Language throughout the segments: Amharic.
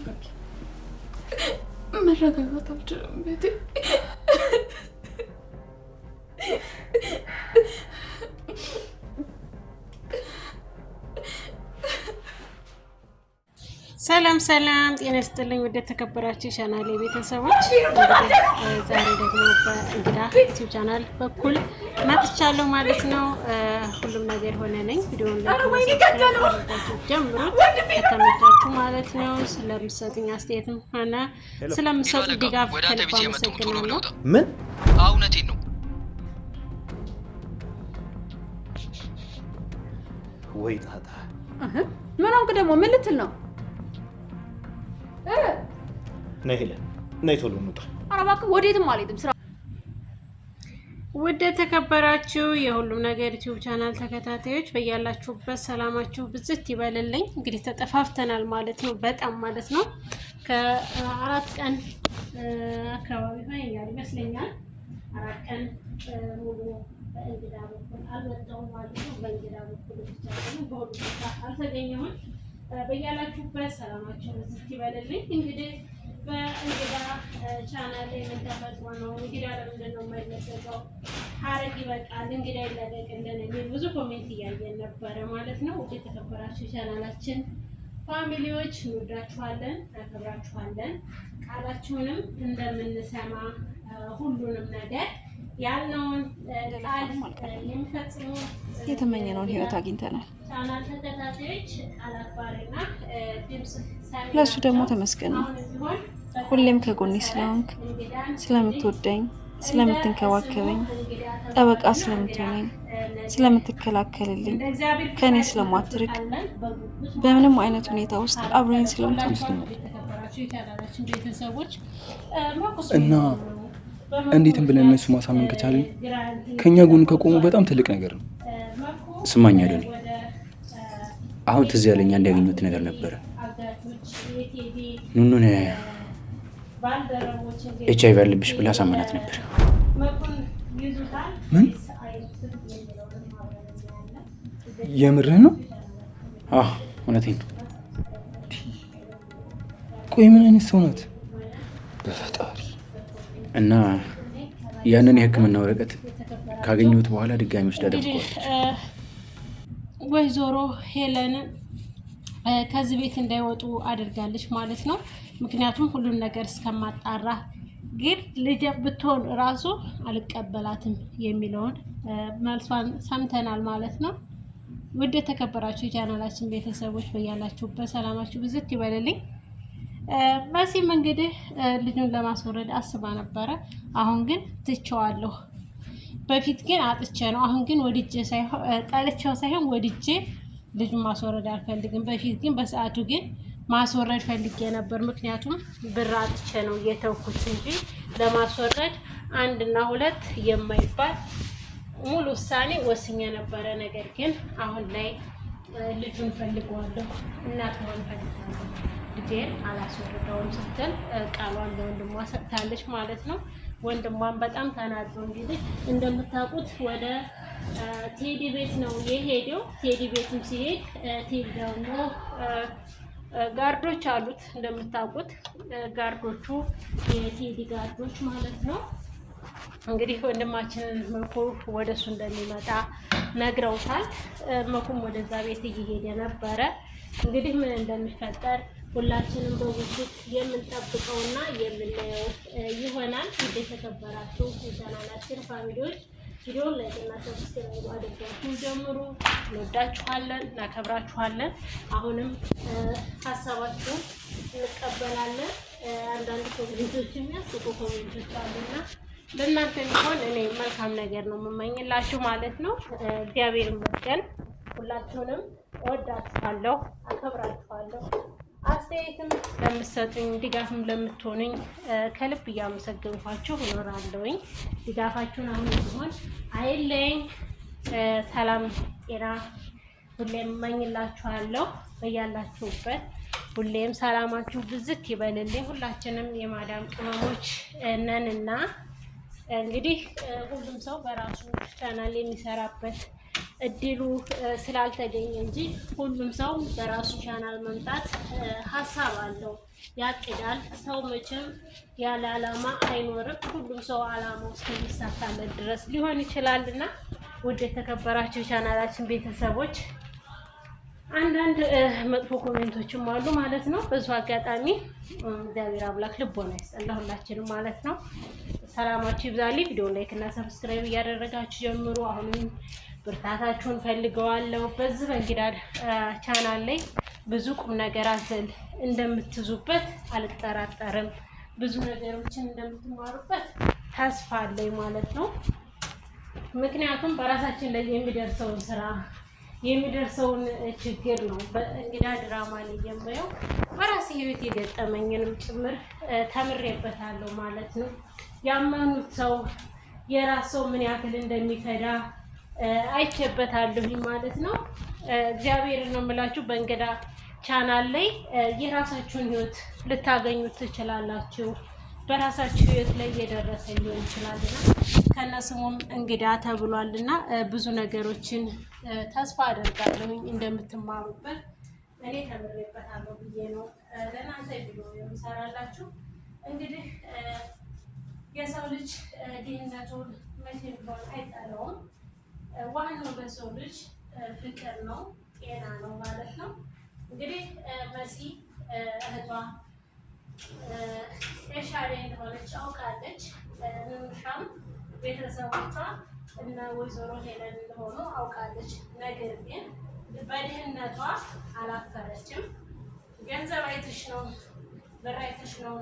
ተረጋጊ። መረጋጋት አልችልም ቤቴ። ሰላም ጤና ይስጥልኝ ወደ ተከበራችሁ ቻናሌ ቤተሰቦች፣ ዛሬ ደግሞ በእንግዳ ዩቲዩብ ቻናል በኩል መጥቻለሁ ማለት ነው። ሁሉም ነገር ሆነ ነኝ። ቪዲዮውን ለማሳየት ጀምሩት ከተመቻችሁ ማለት ነው። ስለምትሰጡኝ አስተያየትም ሆነ ስለምትሰጡኝ ድጋፍ ከልብ አመሰግናለሁ። ምን እውነቴን ነው ወይ ጣጣ? ምን አውቅ ደግሞ ምን ልትል ነው? ነይ ሄለን፣ ነይ ቶሎ እንውጣ። ኧረ እባክህ ወዴትም አልሄድም። ስራ ውድ ተከበራችሁ የሁሉም ነገር ዩቲዩብ ቻናል ተከታታዮች በያላችሁበት ሰላማችሁ ብዝት ይበልልኝ። እንግዲህ ተጠፋፍተናል ማለት ነው፣ በጣም ማለት ነው። ከ4 ቀን አካባቢ ሆኛል ይመስለኛል። 4 ቀን ሙሉ በእንግዳ በኩል አልመጣሁም ማለት ነው። በእንግዳ በኩል ብቻ ነው፣ በሁሉ ቦታ አልተገኘሁም። በያላችሁበት ሰላማችሁ ብዝት ይበልልኝ። እንግዲህ በእንግዳ ቻናል ላይ ምን ተፈጥሮ ነው? እንግዳ ለምንድን ነው የማይለቀቀው? ሀረግ ይበቃል፣ እንግዳ ይለቀቅልን የሚል ብዙ ኮሜንት እያየን ነበረ ማለት ነው። ውድ የተከበራችሁ ቻናላችን ፋሚሊዎች እንወዳችኋለን፣ እናከብራችኋለን። ቃላችሁንም እንደምንሰማ ሁሉንም ነገር ያልነውን ቃል የሚፈጽሙ የተመኘነውን ህይወት አግኝተናል። ቻናል ተከታታዮች ቃል አክባሪና ድምጽ ለሱ ደግሞ ተመስገን ነው። ሁሌም ከጎኔ ስለሆንክ፣ ስለምትወደኝ፣ ስለምትንከባከበኝ፣ ጠበቃ ስለምትሆነኝ፣ ስለምትከላከልልኝ፣ ከኔ ስለማትርቅ፣ በምንም አይነት ሁኔታ ውስጥ አብረኝ ስለምትመስለኝ እና እንዴትም ብለን እነሱ ማሳመን ከቻልን ከኛ ጎን ከቆሙ በጣም ትልቅ ነገር ነው። ስማኝ አለኝ፣ አሁን ትዝ ያለኝ አንድ ያገኘሁት ነገር ነበረ። ኑኑን ኤችአይቪ አለብሽ ብላ አሳመናት ነበር። ምን? የምርህ ነው? አዎ እውነቴን ነው። ቆይ ምን አይነት ሰው ናት? በፈጣሪ እና ያንን የሕክምና ወረቀት ካገኘሁት በኋላ ድጋሚ ወስዳ ደብቀዋለች። ወይዘሮ ሄለን ከዚህ ቤት እንዳይወጡ አድርጋለች ማለት ነው። ምክንያቱም ሁሉን ነገር እስከማጣራ፣ ግን ልጅ ብትሆን እራሱ አልቀበላትም የሚለውን መልሷን ሰምተናል ማለት ነው። ውድ የተከበራችሁ የቻናላችን ቤተሰቦች በያላችሁበት ሰላማችሁ ብዝት ይበልልኝ። መሲም እንግዲህ ልጁን ለማስወረድ አስባ ነበረ። አሁን ግን ትቼዋለሁ። በፊት ግን አጥቼ ነው። አሁን ግን ወድጄ ሳይሆን ጠልቼው ሳይሆን ወድጄ ልጁን ማስወረድ አልፈልግም። በፊት ግን በሰዓቱ ግን ማስወረድ ፈልጌ ነበር። ምክንያቱም ብር አጥቼ ነው የተውኩት እንጂ ለማስወረድ 1 እና 2 የማይባል ሙሉ ውሳኔ ወስኜ ነበረ። ነገር ግን አሁን ላይ ልጁን ፈልገዋለሁ፣ እናት መሆን ፈልጋለሁ፣ ልጄን አላስወርደውም ስትል ቃሏን ለወንድሟ ሰጥታለች ማለት ነው። ወንድሟን በጣም ተናዶ እንግዲህ እንደምታውቁት ወደ ቴዲ ቤት ነው የሄደው። ቴዲ ቤትም ሲሄድ ቴዲ ደግሞ ጋርዶች አሉት እንደምታውቁት፣ ጋርዶቹ የቴዲ ጋርዶች ማለት ነው። እንግዲህ ወንድማችንን መኩ ወደሱ እንደሚመጣ ነግረውታል። መኩም ወደዛ ቤት እየሄደ ነበረ። እንግዲህ ምን እንደሚፈጠር ሁላችንም በጉጉት የምንጠብቀውና የምናየው ይሆናል። የተከበራችሁ የቻናላችን ፋሚሊዎች ቪዲዮውን ላይክና ሰብስክራይብ አድርጋችሁ ጀምሩ። እንወዳችኋለን፣ እናከብራችኋለን። አሁንም ሀሳባችሁን እንቀበላለን። አንዳንድ ኮሜንቶች የሚያስቁ ኮሜንቶች አሉና ለእናንተ ቢሆን እኔ መልካም ነገር ነው የምመኝላችሁ ማለት ነው። እግዚአብሔር ይመስገን። ሁላችሁንም እወዳችኋለሁ፣ አከብራችኋለሁ። አስተያየትም ለምትሰጡኝ ድጋፍም ለምትሆኑኝ ከልብ እያመሰገንኳችሁ እኖራለሁኝ። ድጋፋችሁን አሁን ቢሆን አይለኝ። ሰላም ጤና ሁሌም እመኝላችኋለሁ። በያላችሁበት ሁሌም ሰላማችሁ ብዝት ይበልልኝ። ሁላችንም የማዳም ቅመሞች ነንና እንግዲህ ሁሉም ሰው በራሱ ቻናል የሚሰራበት እድሉ ስላልተገኘ እንጂ ሁሉም ሰው በራሱ ቻናል መምጣት ሀሳብ አለው፣ ያቅዳል። ሰው መቼም ያለ አላማ አይኖርም። ሁሉም ሰው አላማው እስከሚሳካለት ድረስ ሊሆን ይችላልና ውድ የተከበራችሁ ቻናላችን ቤተሰቦች አንዳንድ መጥፎ ኮሜንቶችም አሉ ማለት ነው። በዙ አጋጣሚ እግዚአብሔር አምላክ ልቦና ይስጠን ለሁላችንም ማለት ነው። ሰላማችሁ ይብዛልኝ። ቪዲዮ ላይክ እና ሰብስክራይብ እያደረጋችሁ ጀምሩ። አሁንም ብርታታችሁን ፈልገዋለሁ። በዚህ በእንግዳ ቻናል ላይ ብዙ ቁም ነገር አዘል እንደምትዙበት አልጠራጠርም። ብዙ ነገሮችን እንደምትማሩበት ተስፋ አለኝ ማለት ነው። ምክንያቱም በራሳችን ላይ የሚደርሰውን ስራ የሚደርሰውን ችግር ነው በእንግዳ ድራማ ላይ የማየው። በራሴ ህይወት የገጠመኝንም ጭምር ተምሬበታለሁ ማለት ነው። ያመኑት ሰው የራስ ሰው ምን ያክል እንደሚከዳ አይቼበታለሁኝ ማለት ነው። እግዚአብሔር ነው የምላችሁ። በእንግዳ ቻናል ላይ የራሳችሁን ህይወት ልታገኙት ትችላላችሁ። በራሳችሁ ህይወት ላይ እየደረሰ ሊሆን ይችላልና ከነስሙም እንግዳ ተብሏልና ብዙ ነገሮችን ተስፋ አደርጋለሁኝ እንደምትማሩበት። እኔ ተምሬበታለሁ ብዬ ነው ለእናንተ ቪዲዮ የምሰራላችሁ። እንግዲህ የሰው ልጅ ድህነቱን መቼ ቢሆን አይጠላውም። ዋናው በሰው ልጅ ፍቅር ነው፣ ጤና ነው ማለት ነው። እንግዲህ መሲ እህቷ የሻሌ እንደሆነች አውቃለች። ንኑሻም ቤተሰቦቿ እና ወይዘሮ ሄለን እንደሆኑ አውቃለች። ነገር ግን በድህነቷ አላፈረችም። ገንዘብ አይተሽ ነው ብር አይተሽ ነው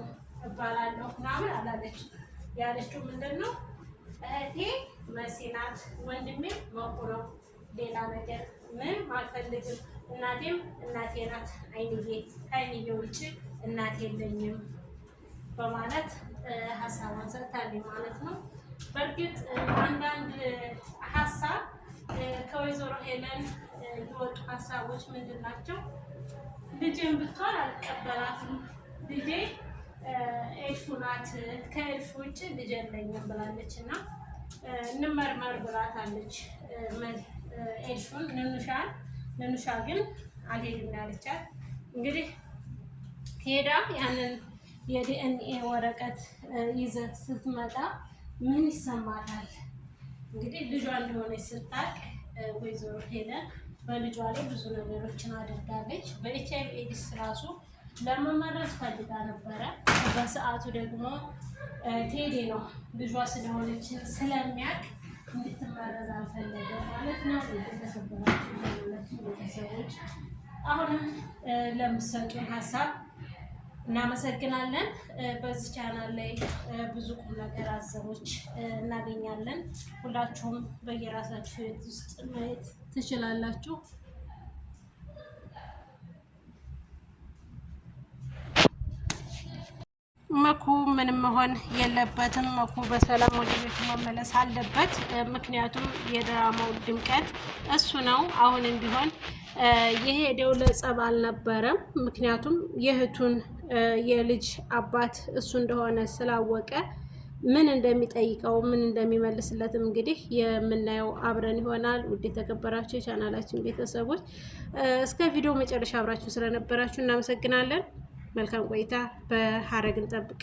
እባላለሁ ምናምን አላለች። ያለችው ምንድን ነው? እህቴ መሲ ናት፣ ወንድሜ መኩ ነው፣ ሌላ ነገር ምንም አልፈልግም። እናቴም እናቴ ናት፣ አይንዬ ከአይንዬ ውጭ እናቴ የለኝም በማለት ሀሳቧን ሰጥታለች ማለት ነው። በእርግጥ አንዳንድ ሀሳብ ከወይዘሮ ሄለን የወጡ ሀሳቦች ምንድን ናቸው? ልጄን ብትሆን አልቀበላትም፣ ልጄ ኤልፉ ናት፣ ከኤልፉ ውጭ ልጅ የለኝም ብላለች እና እንመርመር ብላታለች ኤልፉን። ንኑሻ ግን አልሄድም ያለቻት እንግዲህ ሄዳ ያንን የዲኤንኤ ወረቀት ይዘት ስትመጣ ምን ይሰማታል? እንግዲህ ልጇ እንደሆነች ስታውቅ ወይዘሮ ሄለን በልጇ ላይ ብዙ ነገሮችን አድርጋለች። በኤችአይቪ ኤድስ ራሱ ለመመረዝ ፈልጋ ነበረ። በሰዓቱ ደግሞ ቴዲ ነው ልጇ ስለሆነች ስለሚያውቅ እንድትመረዝ አልፈለገም ማለት ነው። የተከበራችሁ ቤተሰቦች አሁንም ለምትሰጡን ሀሳብ እናመሰግናለን። በዚህ ቻናል ላይ ብዙ ቁም ነገር አዘቦች እናገኛለን። ሁላችሁም በየራሳችሁ ህይወት ውስጥ ማየት ትችላላችሁ። መኩ ምንም መሆን የለበትም። መኩ በሰላም ወደ ቤቱ መመለስ አለበት። ምክንያቱም የድራማው ድምቀት እሱ ነው። አሁንም ቢሆን የሄደው ለጸብ አልነበረም። ምክንያቱም የእህቱን የልጅ አባት እሱ እንደሆነ ስላወቀ ምን እንደሚጠይቀው ምን እንደሚመልስለትም እንግዲህ የምናየው አብረን ይሆናል። ውድ የተከበራችሁ የቻናላችን ቤተሰቦች እስከ ቪዲዮ መጨረሻ አብራችሁ ስለነበራችሁ እናመሰግናለን። መልካም ቆይታ። በሀረግ እንጠብቅ።